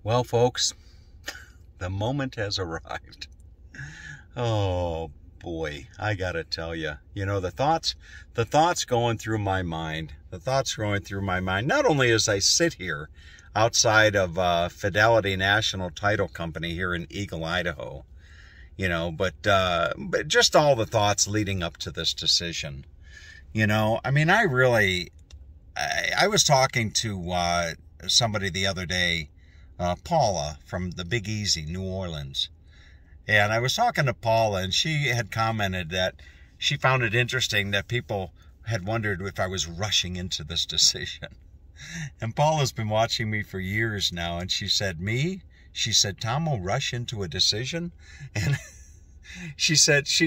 Well, folks, the moment has arrived. Oh boy, I gotta tell you, the thoughts going through my mind, not only as I sit here outside of Fidelity National Title Company here in Eagle, Idaho, but just all the thoughts leading up to this decision. I was talking to somebody the other day, Paula from the Big Easy, New Orleans. And I was talking to Paula, and she had commented that she found it interesting that people had wondered if I was rushing into this decision. And Paula's been watching me for years now, and she said, me? She said, Tom will rush into a decision? And she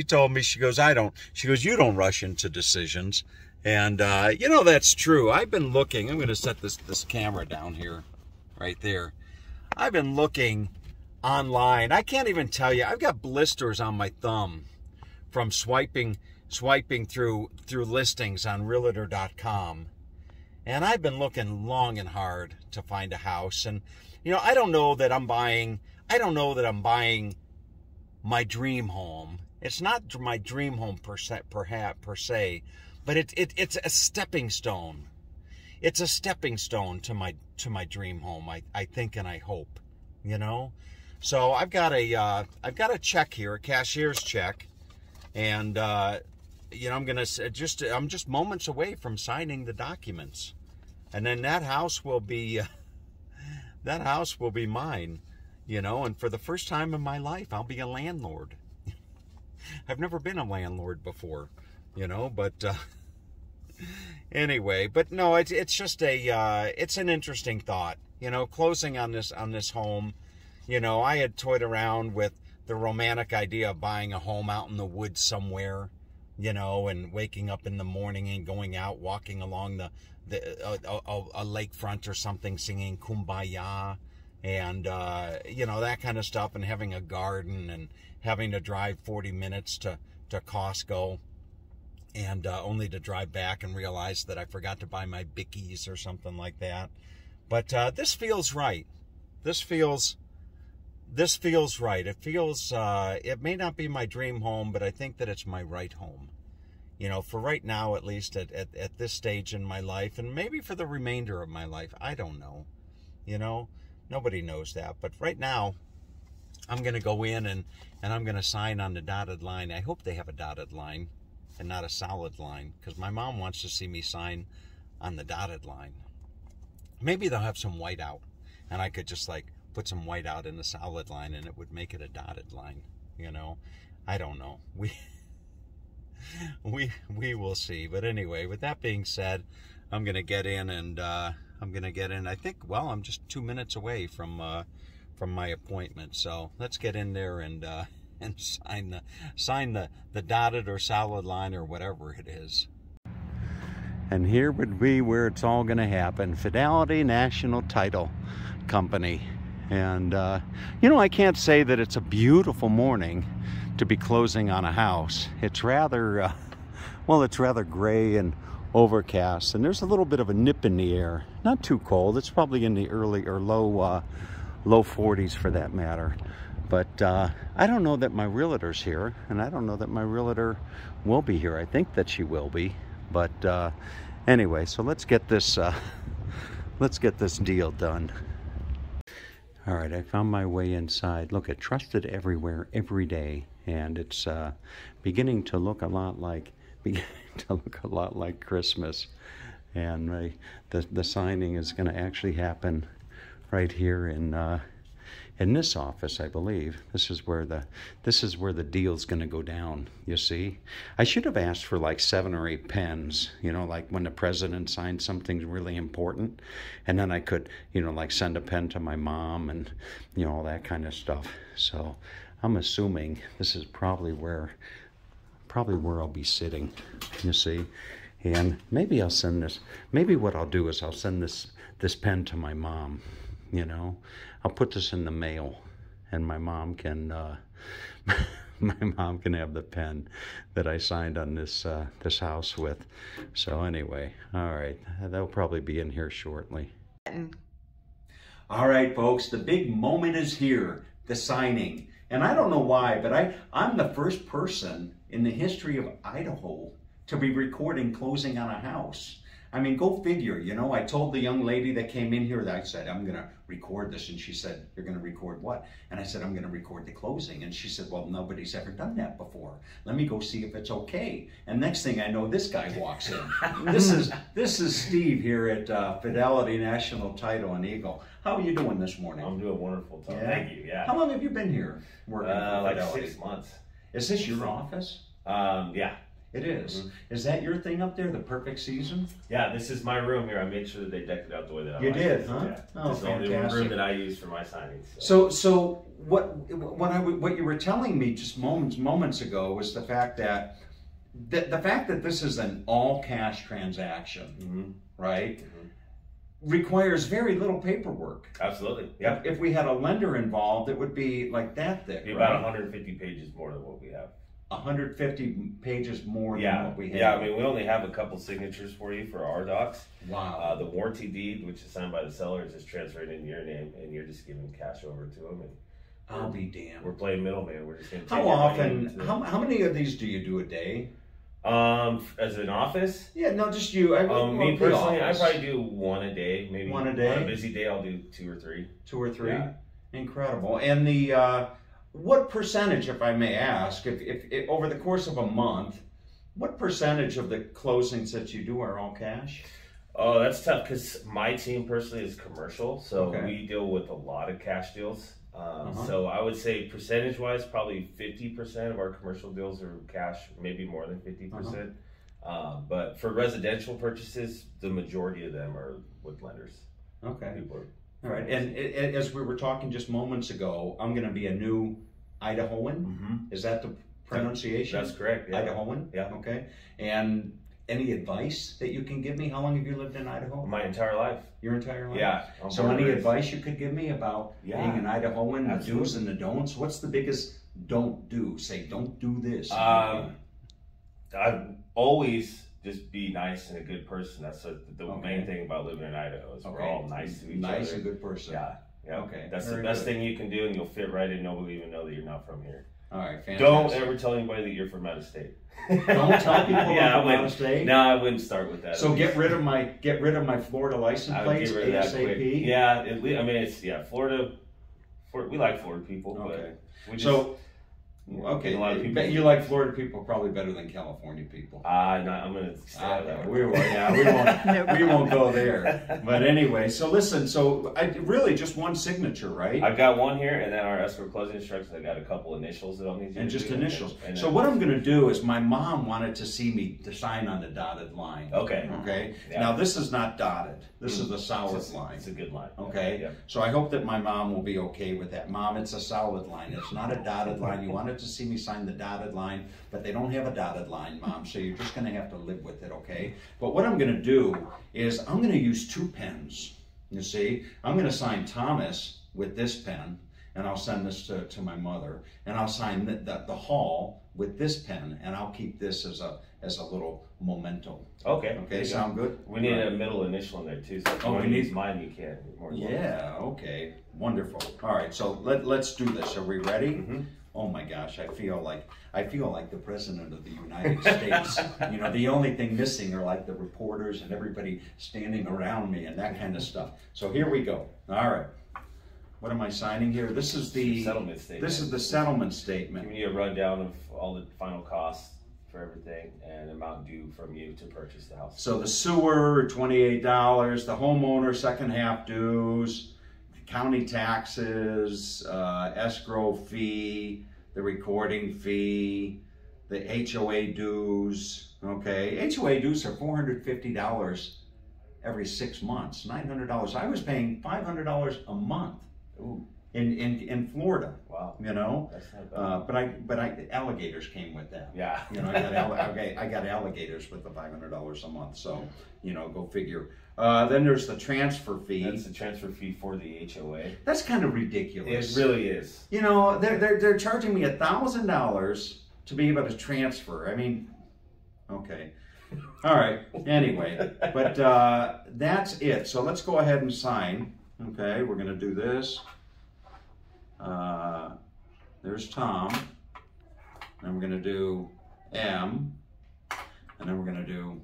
told me, she goes, you don't rush into decisions. And, that's true. I've been looking, I'm going to set this camera down here, right there. I've been looking online. I can't even tell you. I've got blisters on my thumb from swiping through listings on Realtor.com. And I've been looking long and hard to find a house. And, I don't know that I'm buying my dream home. It's not my dream home per se, but it's a stepping stone. It's a stepping stone to my dream home, I think and I hope, So I've got a check here, a cashier's check, and I'm just moments away from signing the documents, and then that house will be mine, and for the first time in my life, I'll be a landlord. I've never been a landlord before, but. Anyway, but no, it's just it's an interesting thought, closing on this home. I had toyed around with the romantic idea of buying a home out in the woods somewhere, and waking up in the morning and going out, walking along a lakefront or something, singing Kumbaya, and that kind of stuff, and having a garden, and having to drive 40 minutes to Costco. And only to drive back and realize that I forgot to buy my Bickies or something like that. But this feels right. This feels right. It feels, it may not be my dream home, but I think that it's my right home. For right now, at least at this stage in my life, and maybe for the remainder of my life. I don't know. Nobody knows that. But right now, I'm going to go in and I'm going to sign on the dotted line. I hope they have a dotted line and not a solid line, because my mom wants to see me sign on the dotted line. Maybe they'll have some white out, and I could just put some white out in the solid line, and it would make it a dotted line. I don't know. We will see. But anyway, with that being said, I'm gonna get in, and I think, well, I'm just 2 minutes away from my appointment. So let's get in there and sign the dotted or solid line or whatever it is. And here would be where it's all going to happen. Fidelity National Title Company. And, I can't say that it's a beautiful morning to be closing on a house. It's rather, it's rather gray and overcast. And there's a little bit of a nip in the air. Not too cold. It's probably in the early or low 40s for that matter. But I don't know that my realtor's here, and I don't know that my realtor will be here. I think that she will be, but anyway, so let's get this deal done. All right, I found my way inside. Look, at Trusted Everywhere every day, and it's beginning to look a lot like Christmas. And the signing is going to actually happen right here in this office, I believe. This is where the deal's going to go down, you see. I should have asked for 7 or 8 pens, like when the president signed something really important, and then I could, send a pen to my mom and, all that kind of stuff. So I'm assuming this is probably where I'll be sitting, you see. And maybe I'll send this, maybe what I'll do is I'll send this pen to my mom. I'll put this in the mail, and my mom can have the pen that I signed on this house with. So anyway, all right, they'll probably be in here shortly. All right, folks, the big moment is here, the signing. And I don't know why, but I'm the first person in the history of Idaho to be recording closing on a house. I mean, go figure, you know, I told the young lady that came in here that I said, I'm going to record this. And she said, you're going to record what? And I said, I'm going to record the closing. And she said, well, nobody's ever done that before. Let me go see if it's okay. And next thing I know, this guy walks in. This is Steve here at Fidelity National Title and Eagle. How are you doing this morning? I'm doing wonderful, Tom. Yeah? Thank you. Yeah. How long have you been here working for like Fidelity? 6 months. Is this your office? Yeah. It is. Mm-hmm. Is that your thing up there, the perfect season? Yeah, this is my room here. I made sure that they decked it out the way that I You like did, it. huh? Yeah. Oh, it's the only fantastic. room that I use for my signings. So what you were telling me just moments ago was the fact that this is an all cash transaction, mm-hmm. right? Mm-hmm. Requires very little paperwork. Absolutely. Yeah. If we had a lender involved, it would be like that thick. It'd be right? about 150 pages more than what we have. 150 pages more than what we have. Yeah, I mean, we only have a couple signatures for you for our docs. Wow. The warranty deed, which is signed by the seller, is just transferred into your name, and you're just giving cash over to them. And I'll be damned. we're playing middleman. We're just going to How often? How many of these do you do a day? As an office? Yeah, no, just you. Me personally, I probably do one a day. Maybe one a day. On a busy day, I'll do 2 or 3. 2 or 3. Yeah. Incredible. And the what percentage, if I may ask, if over the course of a month, what percentage of the closings that you do are all cash? Oh, that's tough because my team personally is commercial, so Okay. we deal with a lot of cash deals. So I would say percentage-wise, probably 50% of our commercial deals are cash, maybe more than 50%. But for residential purchases, the majority of them are with lenders. Okay. People are, All right. And as we were talking just moments ago, I'm going to be a new Idahoan. mm-hmm. Is that the pronunciation? That's correct. Yeah. Idahoan? Yeah. Okay. And any advice that you can give me? How long have you lived in Idaho? My entire life. Your entire life? Yeah. So any advice you could give me about being an Idahoan, Absolutely. the do's and the don'ts? What's the biggest don't do? Say, don't do this. I've always just be nice and a good person. That's the main thing about living in Idaho is we're all nice to each other. Nice and good person. Yeah. Yeah. Okay. That's the best thing you can do, and you'll fit right in. Nobody will even know that you're not from here. All right. Fantastic. Don't ever tell anybody that you're from out of state. Don't tell people I'm from out of state. No, I wouldn't start with that. So get rid of my Florida license plates ASAP. Yeah, I mean it's Florida. We like Florida people, Okay. but we just, okay. a lot of people. You like Florida people probably better than California people. I'm gonna stay out of that. We won't go there. But anyway, so listen. So I really just one signature, right? I've got one here, and then our escrow closing instructions. I got a couple initials that I'll need you And to just do. initials. And So what I'm going to do is my mom wanted to see me to sign on the dotted line. Okay. Okay. Yeah. Now this is not dotted. This is a solid line. It's a good line. Okay. Yeah. So I hope that my mom will be okay with that. Mom, it's a solid line. It's not a dotted line. You wanted to see me sign the dotted line, but they don't have a dotted line, Mom. So you're just going to have to live with it. Okay. But what I'm going to do is I'm going to use 2 pens. You see, I'm going to sign Thomas with this pen, and I'll send this to my mother, and I'll sign the Hall with this pen, and I'll keep this as a little memento. Okay. Okay, sound good? We need a middle initial in there too. So if you want to use mine, you can. You're more than welcome. Yeah. Okay. Wonderful. All right. So let's do this. Are we ready? Mm-hmm. Oh my gosh, I feel like the president of the United States. You know, the only thing missing are like the reporters and everybody standing around me and that kind of stuff. So here we go. All right. What am I signing here? This is the settlement statement. This is the settlement statement. Giving you a rundown of all the final costs for everything and amount due from you to purchase the house. So the sewer, $28. The homeowner, second half dues. County taxes, escrow fee, the recording fee, the HOA dues. Okay, HOA dues are $450 every 6 months, $900. I was paying $500 a month. Ooh. In Florida. Wow. You know, that's not bad. but alligators came with that. Yeah. You know, I got alligators with the $500 a month. So, you know, go figure. Then there's the transfer fee. That's the transfer fee for the HOA. That's kind of ridiculous. It really is. You know, they're charging me $1,000 to be able to transfer. I mean, okay. All right. Anyway, but that's it. So let's go ahead and sign. Okay, we're going to do this. There's Tom. And we're going to do M. And then we're going to do...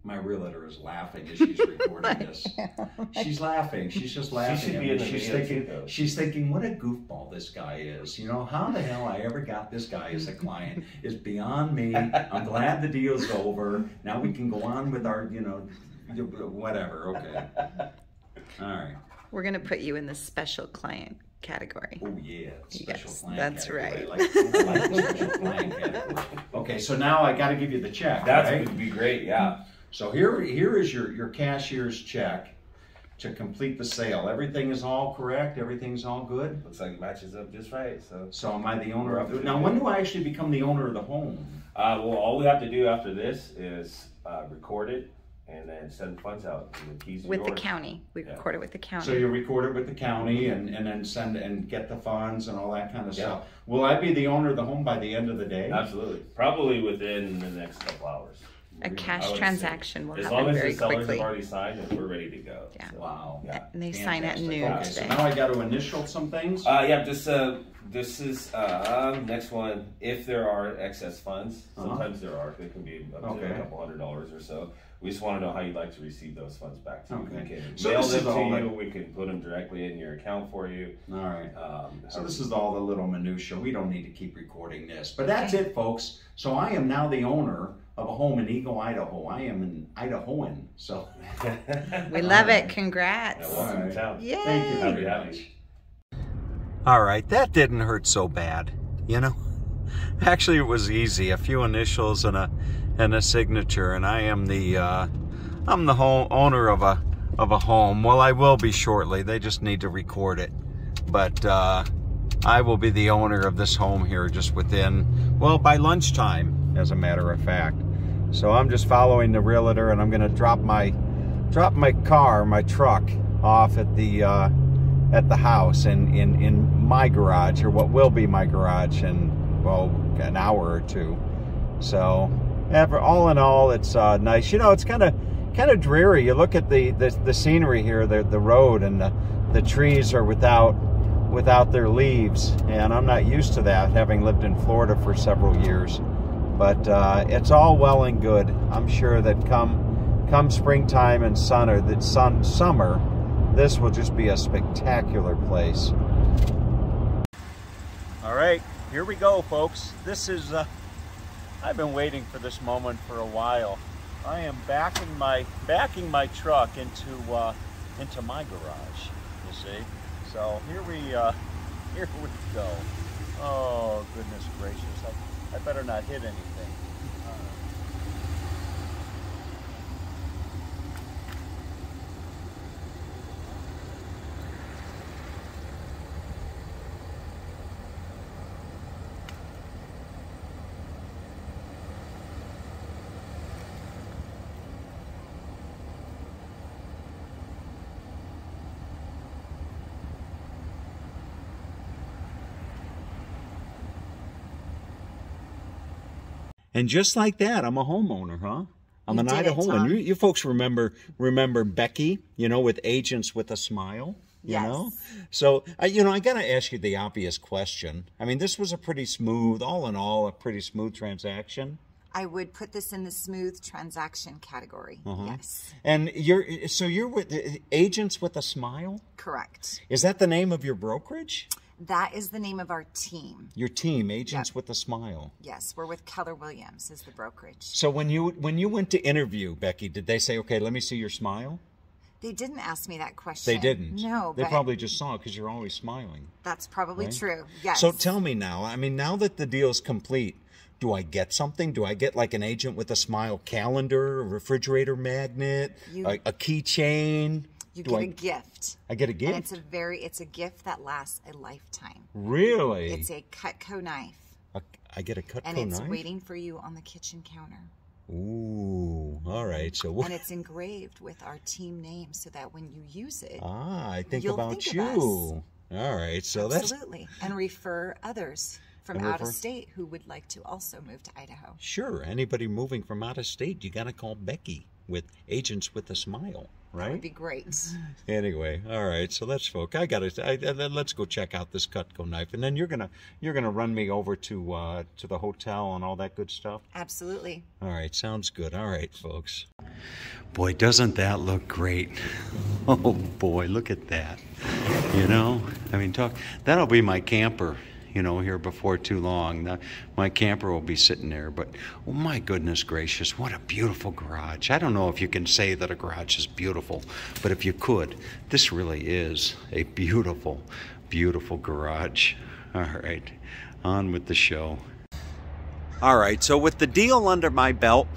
My realtor is laughing as she's recording this. She's laughing. She's just laughing. She should be in the video she's thinking, what a goofball this guy is. You know, how the hell I ever got this guy as a client is beyond me. I'm glad the deal's over. Now we can go on with our, you know, whatever. Okay. All right. We're going to put you in the special client category. Oh, yeah. Special yes, client that's category. right. I like the special client category. Okay, so now I got to give you the check. That right? would be great, yeah. So here is your cashier's check to complete the sale. Everything is all correct? Everything's all good? Looks like it matches up just right. So am I the owner of it? Now, when do I actually become the owner of the home? Well, all we have to do after this is record it and then send the funds out. And the keys with the county. We record it with the county. So you record it with the county and then send and get the funds and all that kind of stuff. Will I be the owner of the home by the end of the day? Absolutely. Probably within the next couple hours. A cash transaction will happen very quickly. As long as the sellers have already signed and we're ready to go. Yeah. So, wow. Yeah. And they sign at noon okay, today. So now I got to initial some things? Yeah, this is next one. If there are excess funds, sometimes there are. They can be up to a couple $100 or so. We just want to know how you'd like to receive those funds back to you. We can mail them to you. We can put them directly in your account for you. All right. So this is all the little minutia. We don't need to keep recording this. But that's it, folks. So I am now the owner of a home in Eagle, Idaho. I am an Idahoan. So we love it. Congrats. Welcome to town. Yay. Thank you very much. All right, that didn't hurt so bad, you know. Actually, it was easy. A few initials and a signature, and I am the I'm the owner of a home. Well, I will be shortly. They just need to record it, but I will be the owner of this home here just within, well, by lunchtime, as a matter of fact. So I'm just following the realtor, and I'm going to drop my truck off at the house in my garage, or what will be my garage, in, well, an hour or two. So all in all, it's nice. You know, it's kind of dreary. You look at the scenery here, the road, and the trees are without their leaves, and I'm not used to that, having lived in Florida for several years. But it's all well and good. I'm sure that come springtime and summer, this will just be a spectacular place. All right, here we go, folks. This is I've been waiting for this moment for a while. I am backing my truck into my garage, you see. So here we go. Oh, goodness gracious. I better not hit anything. And just like that, I'm a homeowner, huh? I'm an Idahoan. You folks remember Becky, you know, with Agents with a Smile, you know? So, you know, I got to ask you the obvious question. I mean, this was a pretty smooth, all in all, a pretty smooth transaction. I would put this in the smooth transaction category, yes. And you're with Agents with a Smile? Correct. Is that the name of your brokerage? That is the name of our team. Your team, Agents with a Smile. Yes, we're with Keller Williams is the brokerage. So when you went to interview, Becky, did they say, okay, let me see your smile? They didn't ask me that question. They didn't? No. They probably just saw it because you're always smiling. That's probably true, yes. So tell me now, I mean, now that the deal's complete, do I get something? Do I get like an Agent with a Smile calendar, a refrigerator magnet, a keychain? You get a gift. I get a gift? And it's a gift that lasts a lifetime. Really? It's a Cutco knife. I get a Cutco knife? And it's waiting for you on the kitchen counter. Ooh, all right. So and it's engraved with our team name so that when you use it, I think about think you. Of us. All right. So absolutely. And refer others from out of state who would like to also move to Idaho. Sure. Anybody moving from out of state, you got to call Becky with Agents with a Smile. right? That would be great. Anyway, all right. So let's focus. Let's go check out this Cutco knife, and then you're gonna run me over to the hotel and all that good stuff. Absolutely. All right, sounds good. All right, folks. Boy, doesn't that look great? Oh boy, look at that. You know, I mean, that'll be my camper. You know, here before too long. My camper will be sitting there, but oh my goodness gracious, what a beautiful garage. I don't know if you can say that a garage is beautiful, but if you could, this really is a beautiful, beautiful garage. All right, on with the show. All right, so with the deal under my belt,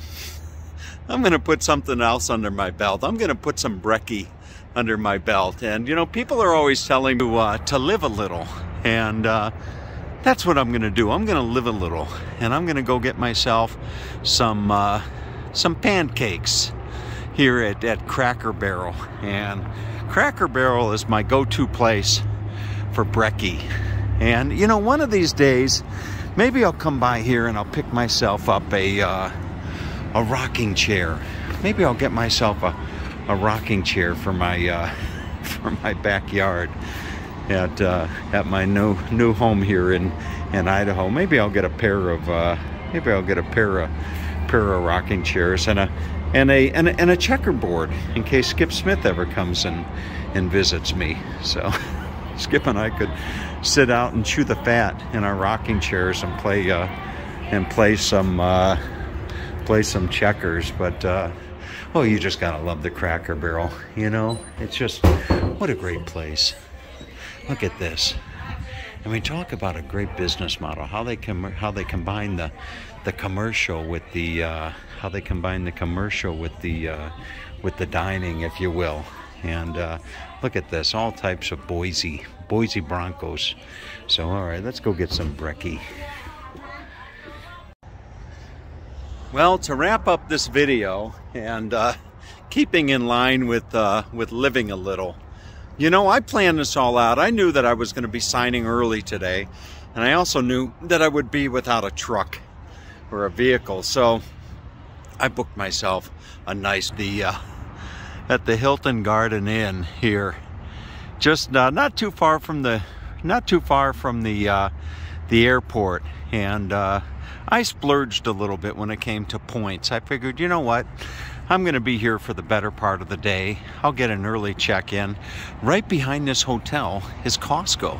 I'm going to put something else under my belt. I'm going to put some brekkie under my belt. And, you know, people are always telling me to live a little, and that's what I'm going to do. I'm going to live a little, and I'm going to go get myself some pancakes here at Cracker Barrel. And Cracker Barrel is my go-to place for brekkie. And, you know, one of these days, maybe I'll come by here and I'll pick myself up a rocking chair. Maybe I'll get myself a rocking chair for my backyard at my new home here in Idaho. Maybe I'll get a pair of rocking chairs and a checkerboard in case Skip Smith ever comes and visits me. So Skip and I could sit out and chew the fat in our rocking chairs and play some checkers. But oh, you just gotta love the Cracker Barrel. You know, it's just, what a great place. Look at this. I mean, talk about a great business model. How they combine the commercial with the with the dining, if you will. And look at this, all types of Boise Broncos. So all right, let's go get some brekkie. Well, to wrap up this video and keeping in line with living a little. You know, I planned this all out. I knew that I was going to be signing early today, and I also knew that I would be without a truck or a vehicle. So I booked myself a nice at the Hilton Garden Inn here, just not too far from the airport. And I splurged a little bit when it came to points. I figured, you know what? I'm going to be here for the better part of the day. I'll get an early check-in. Right behind this hotel is Costco.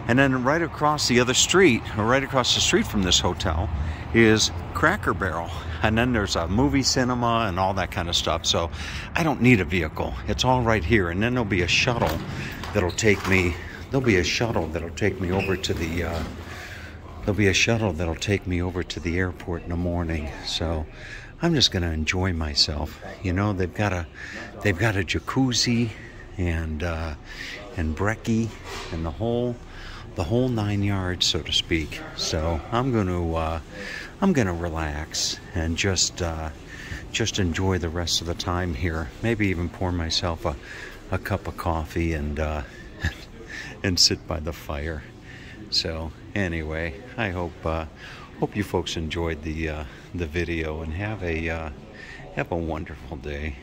And then right across the other street, or right across the street from this hotel, is Cracker Barrel. And then there's a movie cinema and all that kind of stuff. So I don't need a vehicle. It's all right here. And then there'll be a shuttle that'll take me, over to the airport in the morning. So I'm just going to enjoy myself. You know, they've got a jacuzzi and brekkie and the whole 9 yards, so to speak. So I'm going to relax and just enjoy the rest of the time here. Maybe even pour myself a cup of coffee and sit by the fire. So anyway, I hope you folks enjoyed the video, and have a wonderful day.